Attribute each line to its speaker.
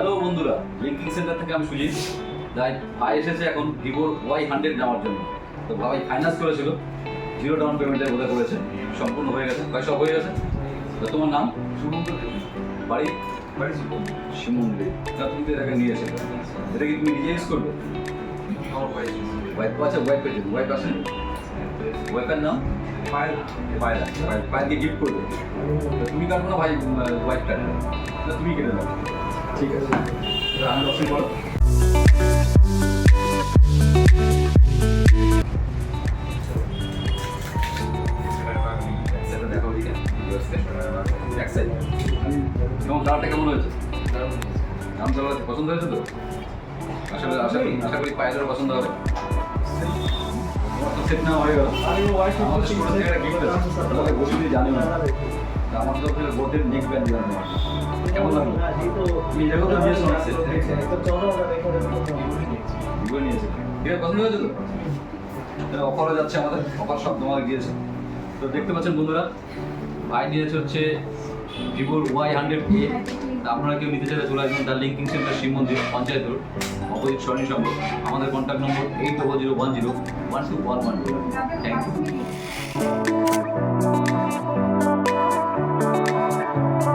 Speaker 1: Hello বন্ধুরা, linking centre থেকে আমি সুজিত। তাই ভাই এসেছে এখন ভিভোর Y100 নেওয়ার জন্য। তো ভাই ফাইন্যান্স করেছিল, 0 ডাউন পেমেন্টে বোধহয় করেছে, সম্পূর্ণ হয়ে গেছে, ভাই সব হয়ে গেছে। তো তোমার নাম? বাড়ি শিমুন্দ্রি। তা তুমি তো এটাকে নিয়ে এসেছো, এটা কি তুমি নিজে ইউজ করবে? ওয়াইফ আছে, ওয়াইফ আছে, ওয়াইফের নাম পায়রাকে গিফট করবে। তুমি কাটবো না ভাই, ওয়াইফ কাটবে, তুমি কেটে দাও। ঠিক আছে, আমি অপশন করো। কেমন দাঁড়াটা কেমন হয়েছে? দাম চালাতে পছন্দ হয়েছে তো? আসলে আশা করি পায়ের পছন্দ হবে। তোমার তো সেট নেওয়া হয়ে গেল। আমাদের ছোটো থেকে একটা গিফট আছে, তোমাকে বসে জানি না। আমার তো বোটের নেক ব্যান্ড দিলাম। কেমন লাগলো? তুমি দেখো তো নিয়েছো না? নিয়েছে, ঠিক আছে, পছন্দ হয়েছে তো? অফারও যাচ্ছে, আমাদের অফার সব তোমাদের গিয়েছে। তো দেখতে পাচ্ছেন বন্ধুরা, ভাই নিয়েছে হচ্ছে ভিভোর Y100A। আপনারা কেউ নিতে চাইলে চলে আসবেন তার লিঙ্কিং সেন্টার শিব মন্দির, পঞ্চায়েত রোড, অপোজিট সরণি সংঘ। আমাদের কন্ট্যাক্ট নম্বর 8001012112। Thank you.